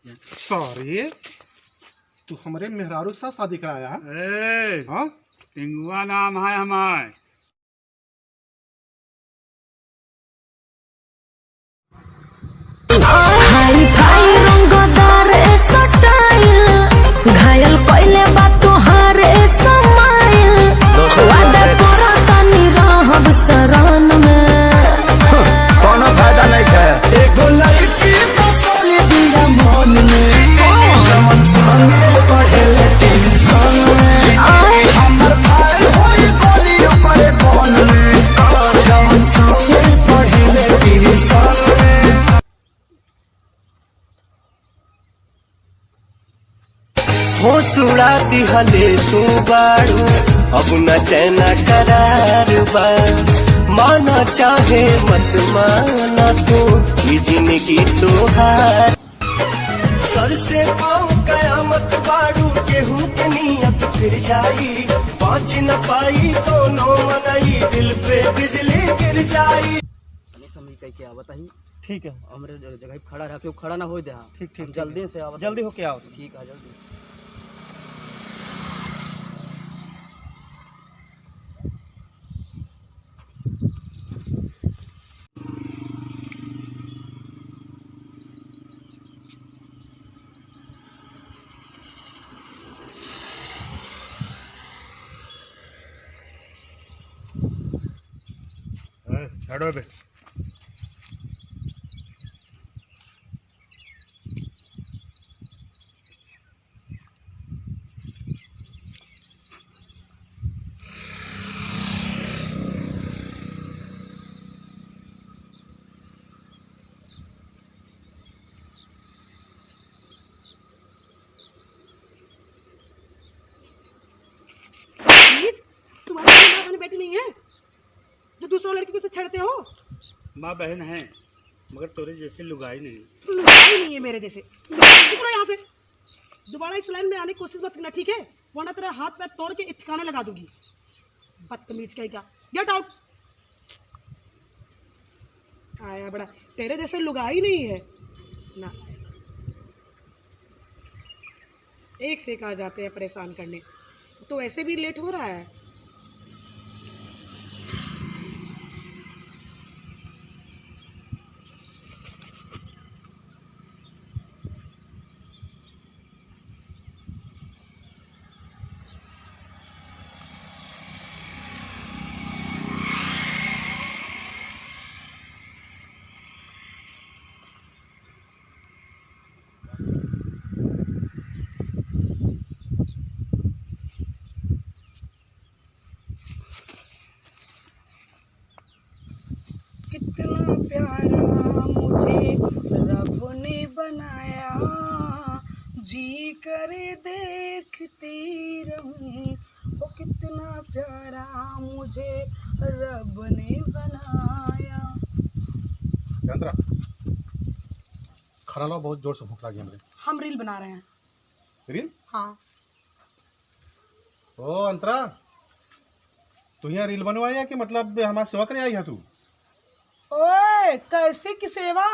Sorry, तू हमारे मेहरारू के साथ शादी कराया है? हाँ, टिंगुआ नाम है हमारे। हाई फाई रंगदार स्टाइल घायल पहले बात तोहार समाइल वादा करो तनी रहब शरण में कोनो फायदा नहीं है। एगो लड़की बसल दिया मन में जवन संगे पढ़ले टेंशन में हमर भाई होई कोलियो करे बन में जवन संगे पढ़ले टेंशन में। हो सुड़ा दिहले तू बाड़ू अब न चैना करार बा माना चाहे मत माना तू ये जिंदगी तोहार सर से पाँव कयामत बाड़ू केहू के नियत फिर जाई पहुंच न पाई दोनों मनाई दिल पे बिजली गिर जाई। समय कह के आवत ही ठीक है। हमरे जगह पे खड़ा रह के खड़ा ना हो दे। ठीक ठीक, जल्दी से आवत, जल्दी होके आओ। ठीक है जल्दी। छोड़ो बे। तुम्हारी माँ बेटी नहीं है जो दूसरों लड़की को छेड़ते हो? माँ बहन है मगर तोरे जैसे लुगाई नहीं। लड़ाई नहीं है मेरे जैसे। निकलो यहाँ से, दोबारा इस लाइन में आने की कोशिश मत करना, ठीक है? वरना तेरा हाथ पैर तोड़ के ठिकाने लगा दूंगी। बदतमीज कहीं का, गेट आउट। आया बड़ा, तेरे जैसे लुगाई नहीं है ना। एक से एक आ जाते हैं परेशान करने। तो ऐसे भी लेट हो रहा है। कितना प्यारा मुझे रब ने बनाया, जी करे देखती रहूं। ओ कितना प्यारा मुझे रब ने बनाया। अंतरा, खाना लो, बहुत जोर से भूख लगी हमरे। हम रील बना रहे हैं। रील? हाँ। ओ अंतरा, तू यहाँ रील बनवाई है कि मतलब हमारा सेवा करे आई है तू? ओए, कैसे की सेवा?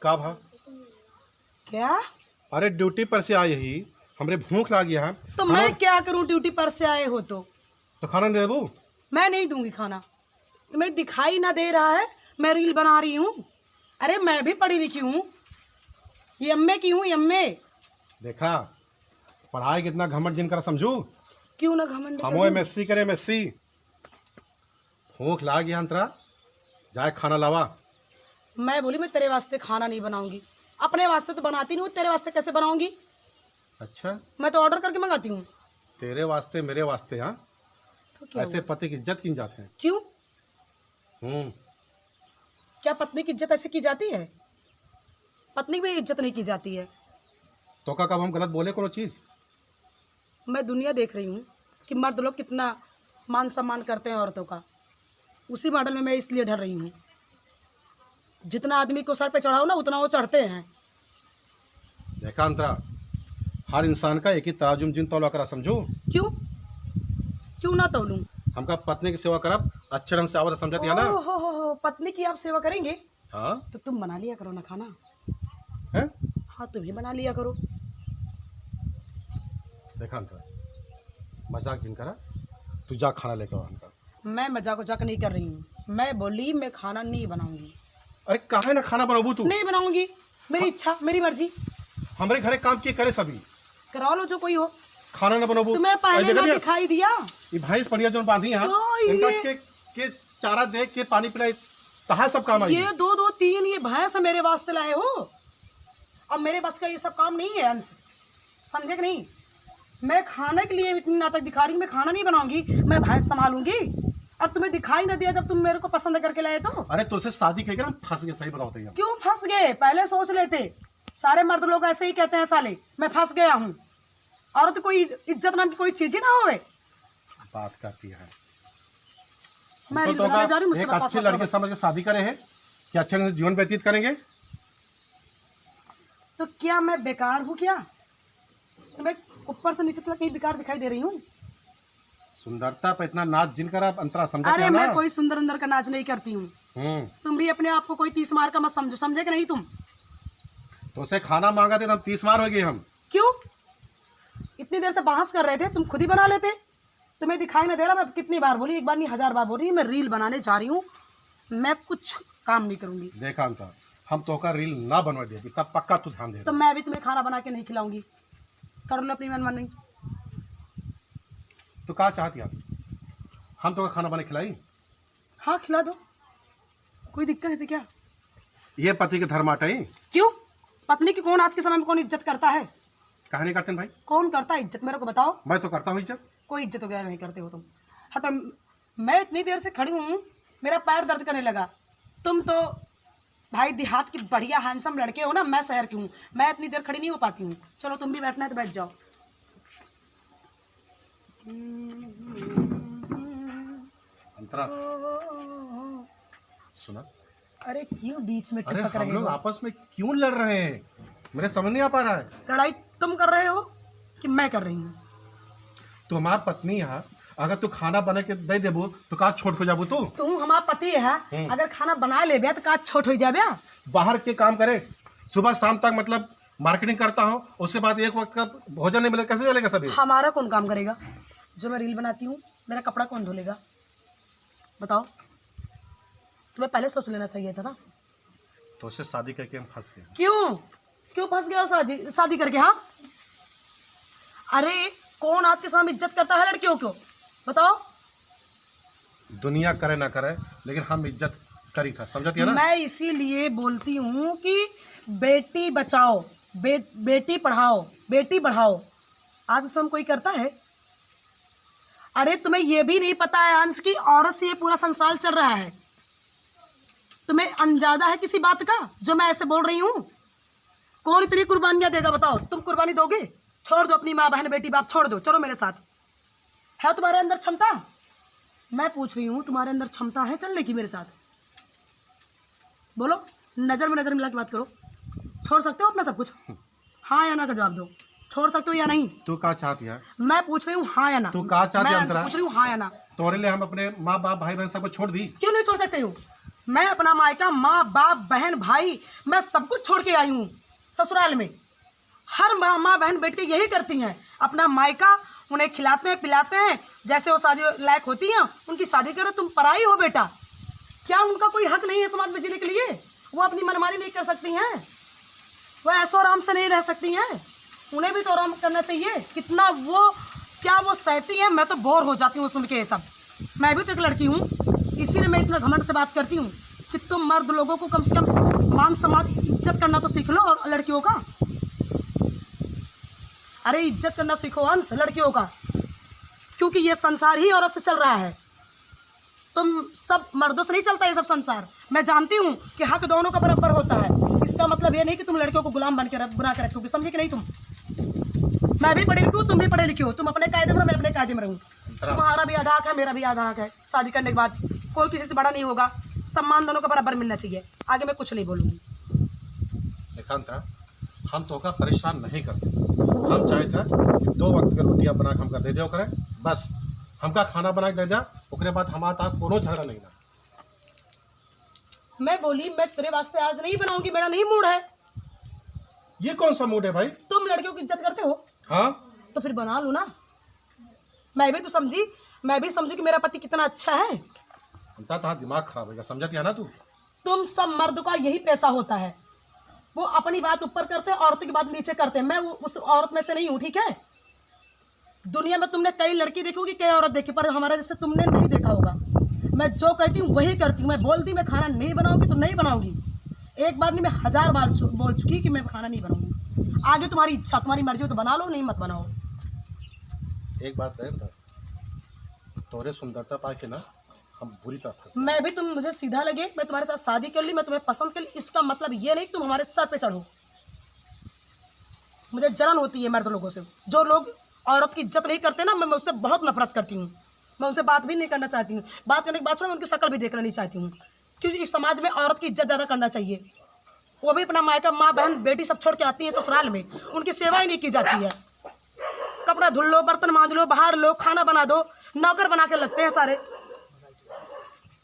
का भा? क्या? अरे ड्यूटी पर से आई ही, हमरे भूख लगी है। तो मैं क्या करूं, ड्यूटी पर से आए हो तो खाना दे देबू? मैं नहीं दूंगी खाना। तुम्हें दिखाई ना दे रहा है मैं रील बना रही हूँ? अरे मैं भी पढ़ी लिखी हूँ, एमए की हूँ, एमए। देखा पढ़ाई कितना घमंड जिनकर समझू। क्यों ना घमंड हम करूं? एमएससी करे, एमएससी। भूख लागी अंतरा, जाए खाना लावा। मैं बोली मैं तेरे वास्ते खाना नहीं बनाऊंगी। अपने वास्ते तो बनाती नहीं हूँ, तेरे वास्ते कैसे बनाऊंगी? अच्छा, मैं तो ऑर्डर करके मंगाती हूँ। तेरे वास्ते मेरे वास्ते? हाँ, तो क्या ऐसे हुआ? पति की इज्जत किन जाते हैं? क्यों? क्या पत्नी की इज्जत ऐसे की जाती है? पत्नी की इज्जत नहीं की जाती है। तो का कब हम गलत बोले कोनो चीज? मैं दुनिया देख रही हूँ कि मर्द लोग कितना मान सम्मान करते हैं औरतों का। उसी मॉडल में मैं इसलिए डर रही हूँ। जितना आदमी को सर पे चढ़ाओ ना उतना वो चढ़ते हैं। देखा अंतरा, हर इंसान का एक ही तराजू जिन तौला करा समझो। क्यों? क्यों ना तौलूं? हमका पत्नी की सेवा करब अच्छे ढंग से आवत समझती है ना। हो, पत्नी की आप सेवा करेंगे? हाँ तो तुम बना लिया करो ना खाना। है? हाँ हाँ तुम ही बना लिया करो। देखा अंतरा, मजाक जिन करा, तू जा खाना लेकर आ अंतरा। मैं मजाक वजाक नहीं कर रही हूँ, मैं बोली मैं खाना नहीं बनाऊंगी। अरे काहे ना खाना बनाबू तू? नहीं बनाऊंगी, मेरी इच्छा मेरी मर्जी। हमारे घरे काम किए करे सभी, करा लो जो कोई हो। खाना ना बनाबू। तुम्हें पहले ना दिखाई दिया ये भैंस बढ़िया जो बांधी यहाँ, तो इनका ये- के चारा दे के पानी पिलाए, तहा सब काम आई। ये 2 2 3 ये भैंस मेरे वास्ते लाए हो, अब मेरे बस का ये सब काम नहीं है अंश, समझे कि नहीं? मैं खाने के लिए इतनी नाटक दिखा रही हूँ, मैं खाना नहीं बनाऊंगी, मैं भैंस संभालूंगी। और तुम्हें दिखाई ना दिया जब तुम मेरे को पसंद करके लाए तो? अरे तुझसे शादी करके ना फंस गए, सही बताओ तो। क्यों फंस गए? पहले सोच लेते। सारे मर्द लोग ऐसे ही कहते हैं साले, मैं फंस गया हूँ। औरत कोई इज्जत नाम की कोई चीज ही ना होवे। बात करती है। मैं तो रील बनाने जा रही हूँ, मुझसे एक बकवास अच्छे मत लड़के करो। समझ के शादी करे हैं कि अच्छे ढंग से जीवन व्यतीत करेंगे। तो क्या मैं बेकार हूँ क्या? तो मैं ऊपर से नीचे तक कहीं बेकार दिखाई दे रही हूँ? सुंदरता पे इतना नाच जिन करा अंतरा, समझ अरे मैं कोई सुंदर अंदर का नाच नहीं करती हूँ। तुम भी अपने आप को कोई 30 मार का मत समझो, समझे कि नहीं तुम? तो उसे खाना मांगा थे तो हम 30 मार हो गए हम। क्यों इतनी देर से बहस कर रहे थे? तुम खुद ही बना लेते। तुम्हें दिखाई ना दे रहा? मैं कितनी बार बोली, एक बार नहीं 1000 बार बोल रही हूँ, मैं रील बनाने जा रही हूँ, मैं कुछ काम नहीं करूंगी। देखा अंतर, हम तो का रील ना बनवा दे तब पक्का तू ध्यान दे। तो मैं भी तुम्हें खाना बना के नहीं खिलाऊंगी, कर लो अपनी मनमानी। तो क्या चाहती आप? हम तो का खाना बना खिलाई? हाँ खिला दो, कोई दिक्कत है तो क्या? ये पति के धर्म आटे ही। क्यों? पत्नी की कौन आज के समय में कौन इज्जत करता है? कहानी करते हैं भाई? कौन करता है इज्जत, मेरे को बताओ। मैं तो करता हूँ इज्जत। कोई इज्जत वगैरह नहीं करते हो तुम। हटो, मैं इतनी देर से खड़ी हूँ, मेरा पैर दर्द करने लगा। तुम तो भाई देहात की बढ़िया हैंडसम लड़के हो ना, मैं शहर की हूँ, मैं इतनी देर खड़ी नहीं हो पाती हूँ। चलो तुम भी बैठना है तो बैठ जाओ। अंतरा सुना, अरे क्यों बीच में अरे टपक हम रहे लोग हो? आपस में क्यों लड़ रहे हैं? मेरे समझ नहीं आ पा रहा है। लड़ाई तुम कर रहे हो कि मैं कर रही हूँ? तो हमारी पत्नी है, अगर तू खाना बना के दे देबू तो का छोट हो जाबू तू? तुम हमारा पति है, अगर खाना बना ले तो का छोट हो जाए? बाहर के काम करे, सुबह शाम तक मतलब मार्केटिंग करता हूँ, उसके बाद एक वक्त का भोजन नहीं मिले, कैसे चलेगा सभी? हमारा कौन काम करेगा? जो मैं रील बनाती हूँ, मेरा कपड़ा कौन धुलेगा? बताओ, तुम्हें पहले सोच लेना चाहिए था ना। तो उससे शादी करके हम फंस गए। क्यों क्यों फंस गए हो शादी करके? हाँ, अरे कौन आज के समय में इज्जत करता है लड़कियों को? बताओ। दुनिया करे ना करे, लेकिन हम इज्जत करी था, समझती है ना? मैं इसीलिए बोलती हूँ कि बेटी बचाओ, बेटी पढ़ाओ, बेटी बढ़ाओ। आज समय कोई करता है? अरे तुम्हें यह भी नहीं पता है अंश की औरत से ये पूरा संसार चल रहा है। तुम्हें अंदाजा है किसी बात का जो मैं ऐसे बोल रही हूँ? कौन इतनी कुर्बानियां देगा? बताओ, तुम कुर्बानी दोगे? छोड़ दो अपनी माँ बहन बेटी बाप, छोड़ दो, चलो मेरे साथ। है तुम्हारे अंदर क्षमता? मैं पूछ रही हूँ, तुम्हारे अंदर क्षमता है चलने की मेरे साथ? बोलो, नजर में नजर मिला के बात करो। छोड़ सकते हो अपना सब कुछ? हाँ या ना का जवाब दो। छोड़ सकते हो या नहीं? तू क्या चाहती है? मैं पूछ रही हूँ हाँ या ना। तू क्या चाहती है अंतरा? पूछ रही हूँ हाँ या ना। तोरे लिए हम अपने माँ बाप भाई बहन सबको छोड़ दी। क्यों नहीं छोड़ सकते हो? मैं अपना मायका, माँ बाप बहन भाई, मैं सब कुछ छोड़ के आई हूँ ससुराल में। हर माँ बहन बेटी यही करती हैं, अपना मायका उन्हें खिलाते हैं पिलाते हैं, जैसे वो शादी लायक होती हैं उनकी शादी करो। तुम पराई हो बेटा, क्या उनका कोई हक नहीं है समाज में जीने के लिए? वो अपनी मनमानी नहीं कर सकती हैं, वो ऐसो आराम से नहीं रह सकती हैं? उन्हें भी तो आराम करना चाहिए। कितना वो क्या वो सहती हैं, मैं तो बोर हो जाती हूँ सुन के ये सब। मैं भी तो एक लड़की हूँ, इसीलिए मैं इतना घमंड से बात करती हूँ कि तुम मर्द लोगों को कम से कम मान सम्मान इज्जत करना तो सीख लो। और लड़कियों का, अरे इज्जत करना सीखो अंश लड़कियों का, क्योंकि ये संसार ही औरत से चल रहा है। तुम सब मर्दों से नहीं चलता ये सब संसार। मैं जानती हूँ कि हक दोनों का बराबर होता है। इसका मतलब ये नहीं कि तुम लड़कियों को गुलाम बना के रखोगे, समझे कि नहीं? तुम, मैं भी पढ़ी लिखी हूँ, तुम भी पढ़े लिखी हो। तुम अपने कायदे में, मैं अपने कायदे में रहूँ। तुम्हारा भी आधा हक है, मेरा भी आधा हक है। शादी करने के बाद कोई किसी से बड़ा नहीं होगा, सम्मान दोनों को बराबर मिलना चाहिए। आगे मैं कुछ नहीं बोलूँगी। निकांता, हम तो का परेशान नहीं करते। हम चाहे था कि 2 वक्त के रोटियां बना के हमका दे दिया करे, बस हमका खाना बना के दे दिया, उसके बाद हमारा कोनो झगड़ा नहीं ना। मैं बोली मैं तेरे वास्ते आज नहीं बनाऊंगी, मेरा नहीं मूड है। ये कौन सा मूड है भाई? तुम लड़कियों की इज्जत करते हो हाँ, तो फिर बना लो ना। मैं भी समझी कि मेरा पति कितना अच्छा है। अंता तुम्हारा दिमाग खराब होगा, समझती है ना तू? तुम सब मर्द का यही पैसा होता है, वो अपनी बात ऊपर करते हैं, औरतों की बात नीचे करते हैं। मैं उस औरत में से नहीं हूँ, ठीक है? दुनिया में तुमने कई लड़की देखी होगी, कई औरत देखी, पर हमारा जैसे तुमने नहीं देखा होगा। मैं जो कहती हूँ वही करती हूँ। मैं बोलती मैं खाना नहीं बनाऊंगी तो नहीं बनाऊंगी। एक बार नहीं, मैं 1000 बार बोल चुकी कि मैं खाना नहीं बनाऊंगी। आगे तुम्हारी इच्छा, तुम्हारी मर्जी हो तो बना लो, नहीं मत बनाओ। एक बात कहें तो, तोरे सुंदरता पा के ना हम बुरी तरह फंसे। मैं भी, तुम मुझे सीधा लगे, मैं तुम्हारे साथ शादी कर ली, मैं तुम्हें पसंद कर ली, इसका मतलब ये नहीं कि तुम हमारे सर पे चढ़ो। मुझे जलन होती है मर्द लोगों से। जो लोग औरत की इज्जत नहीं करते ना, मैं उससे बहुत नफरत करती हूँ। मैं उनसे बात भी नहीं करना चाहती हूँ। बात करने के बाद मैं उनकी शक्ल भी देखना नहीं चाहती हूँ, क्योंकि इस समाज में औरत की इज्जत ज़्यादा करना चाहिए। वो भी अपना मायका, माँ बहन बेटी सब छोड़ के आती है ससुराल में, उनकी सेवा ही नहीं की जाती है। कपड़ा धुल लो, बर्तन मांज लो, बाहर लो, खाना बना दो, नौकर बना के लगते हैं सारे।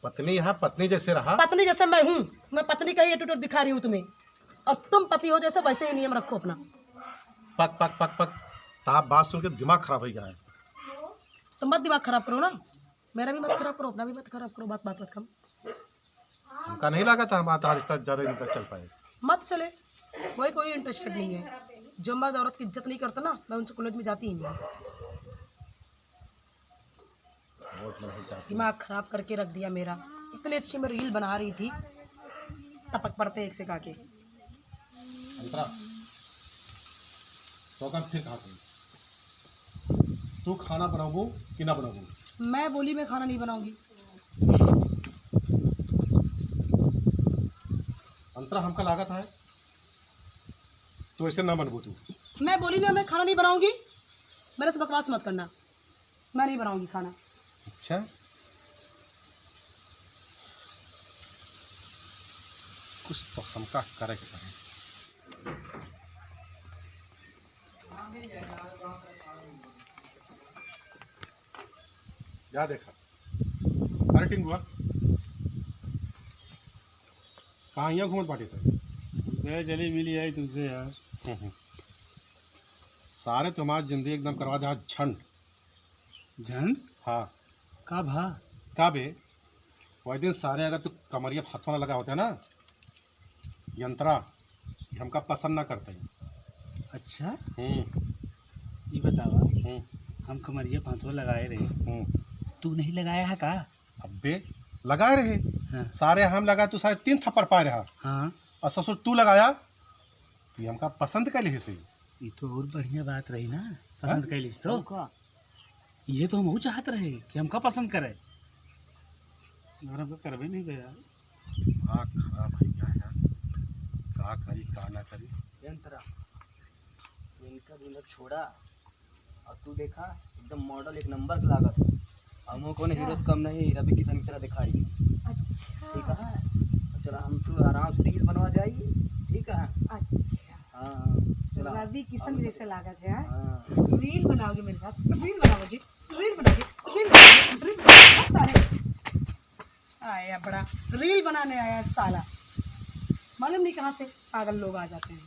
पत्नी यहाँ पत्नी जैसे रहा। पत्नी जैसे मैं हूँ, मैं पत्नी का ही एटीट्यूड दिखा रही हूँ तुम्हें, और तुम पति हो जैसे वैसे ही नियम रखो अपना। पक पक पक पक, आप बात सुन के दिमाग खराब हो गया है। तो मत दिमाग खराब करो ना, मेरा भी मत खराब करो, अपना भी मत खराब करो। बात बात मत कम। हमका नहीं लगा था हमारा रिश्ता ज़्यादा दिन तक चल पाएगा। मत चले, कोई इंटरेस्टेड नहीं है। जो मर्द औरत की इज्जत नहीं करता ना, मैं उनसे कॉलेज में जाती ही नहीं। बहुत मन हो जाती है। दिमाग खराब करके रख दिया मेरा। इतनी अच्छी मैं रील बना रही थी, टपक पड़ते एक से काके। अंतरा, तो कम फिर कहा तू खाना बनाओ कि ना बनाओ? मैं बोली मैं खाना नहीं बनाऊंगी। अंतरा, हमका लागत है तो ऐसे ना मनबू तू। मैं बोली ना मैं खाना नहीं बनाऊंगी, मेरे से बकवास मत करना। मैं नहीं बनाऊंगी खाना। अच्छा, कुछ तो हमका करे के पड़े। क्या देखा? अरे टिंगुआ, कहाँ यहाँ घूमत बाटी थे? मैं चली मिली आई तुमसे यार। सारे तुम्हारी जिंदगी एकदम करवा दे आज झंड। झंड? हाँ, का भा? का बे? वही दिन सारे अगर तू कमरिया हाथों लगा होता है ना, यंत्रा हमका पसंद ना करते हैं। अच्छा, हम्म, ये बतावा, हम्म, हम कमरिया पांचवा लगाए रहे, तू नहीं लगाया है का? अबे लगाए रहे। हाँ। सारे हम लगाए तो सारे 3 थप्पड़ पाए रहा, हाँ, और ससुर तू लगाया तो हमका पसंद कर ली से। ये तो और बढ़िया बात रही ना, पसंद कैलिस तो। ये तो हम चाहत रहे कि हमका पसंद करे, मगर हमको करबे नहीं गया। हाँ, खराब है क्या यार, का करी का ना करी। यंत्रा इनका दुलक छोड़ा, और तू देखा एकदम मॉडल एक नंबर का लागत। हमको को हीरोज कम नहीं, रवि किशन की तरह दिखाई। अच्छा, ठीक है, चला हम तू आराम से रील बनवा जाइए। ठीक है, अच्छा। हाँ चला। रवि किशन जैसे लागत है। हाँ, रील बनाओगे मेरे साथ? रील बनाओगे, रील बनाओगे, रील बनाओगे, रील बहुत सारे आया। बड़ा रील बनाने आया है साला, मालूम नहीं कहाँ से पागल लोग आ जाते हैं।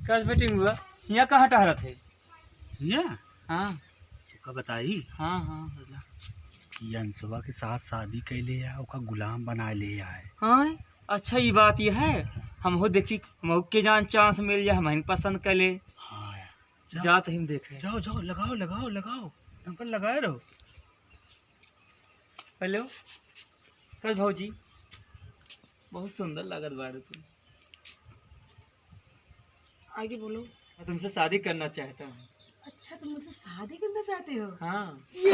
कस बेटिंग हुआ, यहाँ कहाँ टहरा थे? यहाँ? हाँ, तो बताई। हाँ हाँ, अंशवा के साथ शादी कैले आ, ओका गुलाम बना ले आए। हाँ, अच्छा ये बात ये है। हम हो देखी, हम के जान चांस मिल जाए, हम पसंद कर ले। हाँ, जात हम देखे। जाओ जाओ, लगाओ लगाओ लगाओ, नंबर लगाए रहो। हेलो, कल भौजी बहुत सुंदर लागत बारे तुम। आगे बोलो। मैं तुमसे शादी करना चाहता हूँ। अच्छा, तुम मुझसे शादी करना चाहते हो? हाँ। ये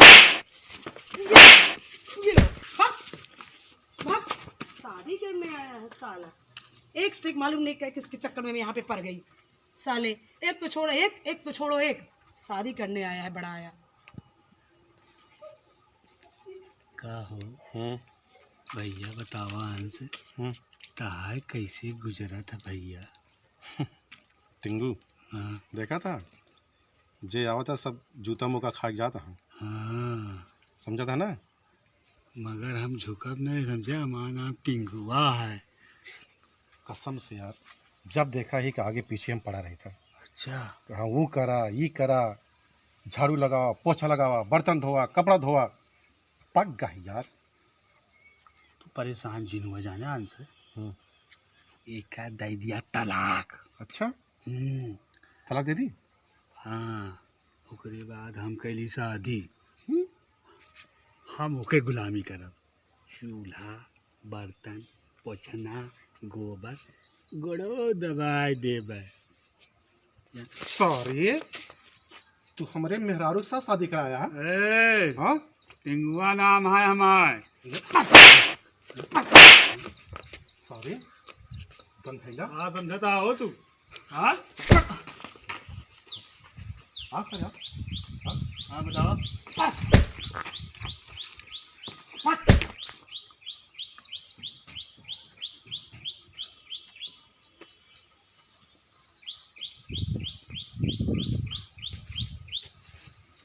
लो, भाग, भाग। शादी करने आया है साला। एक से एक मालूम नहीं क्या किसके चक्कर में मैं यहाँ पे पड़ गई। साले एक तो छोड़ो एक, एक तो छोड़ो एक। शादी करने आया है, बड़ा आया। का हो भैया, बतावा अंश, ताय कैसे गुजरा था भैया? टिंगू, हाँ, देखा था जे आवता सब जूता मुका खा के जाता है, हाँ समझा था ना? मगर हम झुकब नहीं, समझे? हमारा नाम टिंकुआ है। कसम से यार, जब देखा ही कि आगे पीछे हम पड़ा रही था। अच्छा हाँ, वो करा ये करा, झाड़ू लगावा, पोछा लगावा, बर्तन धोवा, कपड़ा धोवा, पक गई यार। तू परेशान जिन हुआ जाने आन से। हम्म। एक का दे दिया तलाक। अच्छा, तलाक दे दी? हाँ, ओकरे बाद हम कैली शादी। हम्म। हम ओके गुलामी करब, चूल्हा बर्तन पोछना गोबर गोड़ो दबाई देबै। सॉरी, तू हमारे मेहरारू के साथ शादी कराया है? ए, हाँ, टिंगुआ नाम है हमार। सॉरी, गंधैला। हाँ समझता हो तू? हाँ हाँ सर यार, हाँ बताओ। बस।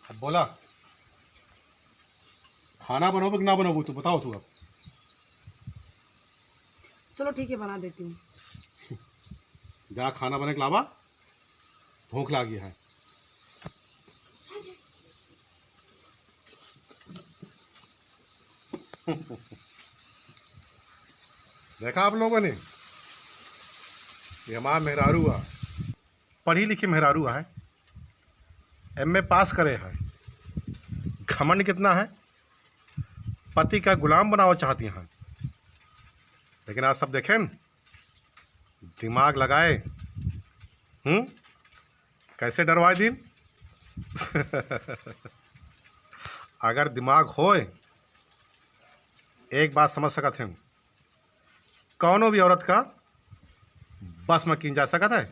अब बोला, खाना बनाओगे कि ना बनाओगे? तू बताओ तू अब। चलो ठीक है, बना देती हूँ। जा खाना बना के लावा, भूख लगी है। देखा आप लोगों ने, ये हमारा मेहरारू है, पढ़ी लिखी मेहरारू है, एमए पास करे है, घमंड कितना है, पति का गुलाम बनाना चाहती हैं। लेकिन आप सब देखें न, दिमाग लगाए, कैसे डरवाए दिन। अगर दिमाग होए, एक बात समझ सकत हैं, कौनो भी औरत का बस में किन जा सकत है।